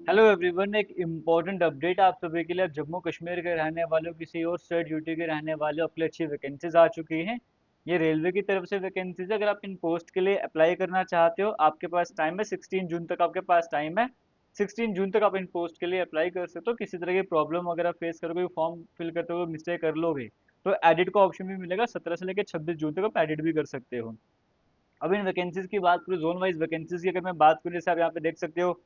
Hello everyone, एक important update आप सभी के लिए। अब जम्मू कश्मीर के रहने वालों, किसी और स्टेट यूटी के रहने वालों के लिए अच्छी वैकेंसीज आ चुकी हैं। ये रेलवे की तरफ से वैकेंसीज है। अगर आप इन पोस्ट के लिए अप्लाई करना चाहते हो, आपके पास टाइम है। 16 जून तक आपके पास टाइम है। 16 जून तक आप इन पोस्ट के लिए अप्लाई कर सकते हो। किसी तरह की प्रॉब्लम वगैरह फेस करोगे, फॉर्म फिल करते हुए मिस्टेक कर लोगे, तो एडिट का ऑप्शन भी मिलेगा। 17 से लेकर 26 जून तक आप एडिट भी कर सकते हो। अब इन वैकेंसीज की बात करूँ, जोन वाइज वैकेंसीज की अगर मैं बात करूँ, जैसे आप यहाँ पे देख सकते हो,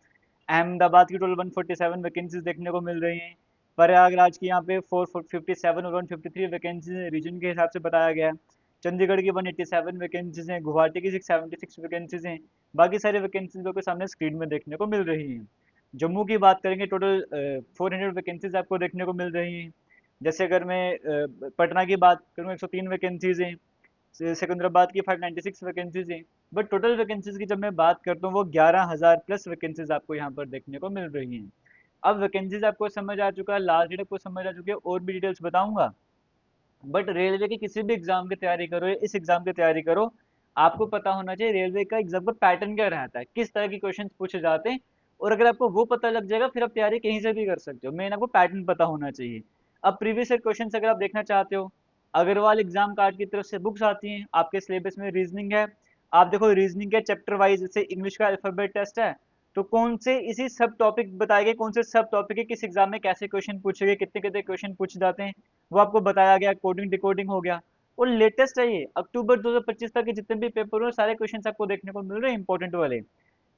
अहमदाबाद की टोटल 147 वैकेंसीज देखने को मिल रही हैं। प्रयागराज की यहाँ पे 457 और 153 वैकेंसीज रीजन के हिसाब से बताया गया है। चंडीगढ़ की 187 वैकेंसीज हैं। गुवाहाटी की 676 वैकेंसीज हैं। बाकी सारी वैकेंसीज लोग के सामने स्क्रीन में देखने को मिल रही हैं। जम्मू की बात करेंगे, टोटल 400 वैकेंसीज आपको देखने को मिल रही हैं। जैसे अगर मैं पटना की बात करूँ, 103 वैकेंसीज हैं। सिकंदराबाद की 596 वैकेंसीज हैं। बट टोटल वैकेंसीज की जब मैं बात करता हूँ, वो 11,000 प्लस वैकेंसीज आपको यहाँ पर देखने को मिल रही हैं। अब वैकेंसीज आपको समझ आ चुका है, लास्ट डेट आपको समझ आ चुकी है, और भी डिटेल्स बताऊंगा। बट रेलवे की किसी भी एग्जाम की तैयारी करो या इस एग्जाम की तैयारी करो, आपको पता होना चाहिए रेलवे का एग्जाम का पैटर्न क्या रहता है, किस तरह के क्वेश्चन पूछे जाते हैं। और अगर आपको वो पता लग जाएगा, फिर आप तैयारी कहीं से भी कर सकते हो। मेन आपको पैटर्न पता होना चाहिए। अब प्रीवियस ईयर क्वेश्चन अगर आप देखना चाहते हो, अग्रवाल एग्जाम कार्ड की तरफ से बुक्स आती हैं। आपके सिलेबस में रीजनिंग है। आप देखो, रीजनिंग के चैप्टर वाइज, जैसे इंग्लिश का अल्फाबेट टेस्ट है, तो कौन से इसी सब टॉपिक बताए गए, कौन से सब टॉपिक के किस एग्जाम में कैसे क्वेश्चन पूछे गए, कितने कितने क्वेश्चन पूछे जाते हैं, वो आपको बताया गया। कोडिंग डिकोडिंग हो गया। और लेटेस्ट है ये, अक्टूबर 2025 तक के जितने भी पेपर हो, सारे क्वेश्चंस आपको देखने को मिल रहे हैं, इंपॉर्टेंट वाले।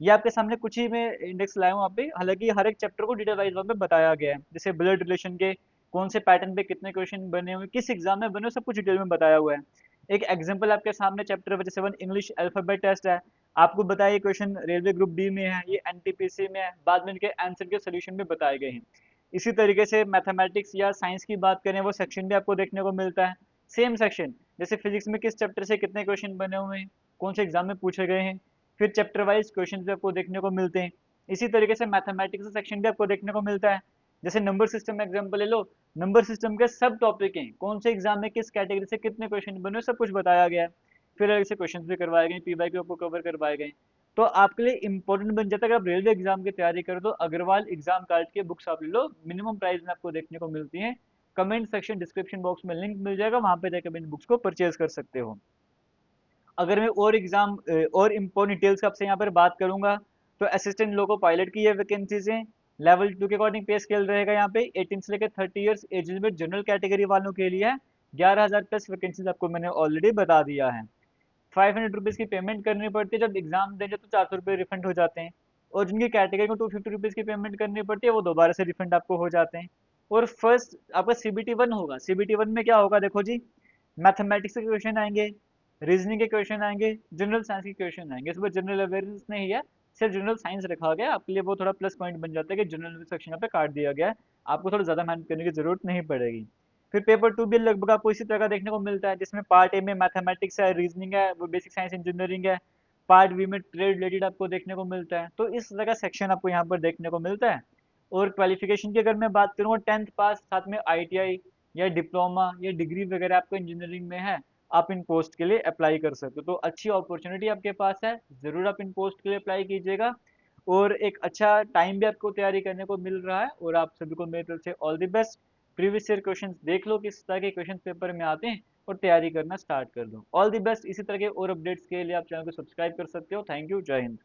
ये आपके सामने कुछ ही में इंडेक्स लाया हूँ वहाँ पे। हालांकि हर एक चैप्टर को डिटेल वाइज वहाँ पे बताया गया है। जैसे ब्लड रिलेशन के कौन से पैटर्न पे कितने क्वेश्चन बने हुए, किस एग्जाम में बने हुए, सब कुछ डिटेल में बताया हुआ है। एक एग्जाम्पल आपके सामने, चैप्टर 7 इंग्लिश अल्फाबेट टेस्ट है। आपको बताया, ये क्वेश्चन रेलवे ग्रुप डी में है, ये एनटीपीसी में है, बाद में इनके आंसर के सोल्यूशन भी बताए गए हैं। इसी तरीके से मैथमेटिक्स या साइंस की बात करें, वो सेक्शन भी आपको देखने को मिलता है। सेम सेक्शन, जैसे फिजिक्स में किस चैप्टर से कितने क्वेश्चन बने हुए हैं, कौन से एग्जाम में पूछे गए हैं, फिर चैप्टर वाइज क्वेश्चन भी आपको देखने को मिलते हैं। इसी तरीके से मैथमेटिक्स का सेक्शन भी आपको देखने को मिलता है। जैसे नंबर सिस्टम में एग्जाम्पल ले लो, नंबर सिस्टम के सब टॉपिक हैं, कौन से एग्जाम में किस कैटेगरी से कितने क्वेश्चन बने, सब कुछ बताया गया है। फिर ऐसे क्वेश्चन भी करवाए गए, पीवाईक्यू आपको कवर करवाए गए। तो आपके लिए इंपॉर्टेंट बन जाता है, अगर आप रेलवे एग्जाम की तैयारी करो तो अग्रवाल एग्जाम कार्ड के बुक्स आप ले लो। मिनिमम प्राइस में आपको देखने को मिलती हैं। कमेंट सेक्शन डिस्क्रिप्शन बॉक्स में लिंक मिल जाएगा, वहां पे जाकर इन बुक्स को परचेज कर सकते हो। अगर मैं और एग्जाम और इम्पोर्टेंट डिटेल्स आपसे यहाँ पर बात करूंगा, तो असिस्टेंट लोको पायलट की ये वैकेंसीज हैं। लेवल 2 के अकॉर्डिंग पे स्केल रहेगा यहाँ पे। 18 से लेकर 30 years age limit general category वालों के लिए है। 11,000 प्लस वैकेंसीज आपको मैंने ऑलरेडी बता दिया है। 500 रुपीज़ की पेमेंट करनी पड़ती है। जब एग्जाम देंगे तो 400 रुपये रिफंड हो जाते हैं। और जिनकी कैटेगरी को 250 रुपीज़ की पेमेंट करनी पड़ती है, वो दोबारा से रिफंड आपको हो जाते हैं। और फर्स्ट आपका CBT 1 होगा। CBT 1 में क्या होगा, देखो जी, मैथमेटिक्स के क्वेश्चन आएंगे, रीजनिंग के क्वेश्चन आएंगे, जनरल साइंस के क्वेश्चन आएंगे। इसमें जनरल अवेयरनेस नहीं है, सिर्फ जनरल साइंस रखा गया है। आपके लिए वो थोड़ा प्लस पॉइंट बन जाता है कि जनरल सेक्शन यहाँ पे काट दिया गया है। आपको थोड़ा ज्यादा मेहनत करने की जरूरत नहीं पड़ेगी। फिर पेपर 2 भी लगभग आपको इसी तरह का देखने को मिलता है, जिसमें पार्ट ए में मैथमेटिक्स है, रीजनिंग है, वो बेसिक साइंस इंजीनियरिंग है। पार्ट बी में ट्रेड रिलेटेड आपको देखने को मिलता है। तो इस तरह का सेक्शन आपको यहाँ पर देखने को मिलता है। और क्वालिफिकेशन की अगर मैं बात करूँ, 10th पास, साथ में ITI या डिप्लोमा या डिग्री वगैरह आपको इंजीनियरिंग में है, आप इन पोस्ट के लिए अप्लाई कर सकते हो। तो अच्छी अपॉर्चुनिटी आपके पास है, जरूर आप इन पोस्ट के लिए अप्लाई कीजिएगा। और एक अच्छा टाइम भी आपको तैयारी करने को मिल रहा है। और आप सभी को मेरी तरफ से all the best. Previous year questions देख लो किस तरह के क्वेश्चन पेपर में आते हैं, और तैयारी करना स्टार्ट कर दो। All the best. इसी तरह के और अपडेट्स के लिए आप चैनल को सब्सक्राइब कर सकते हो। थैंक यू, जय हिंद।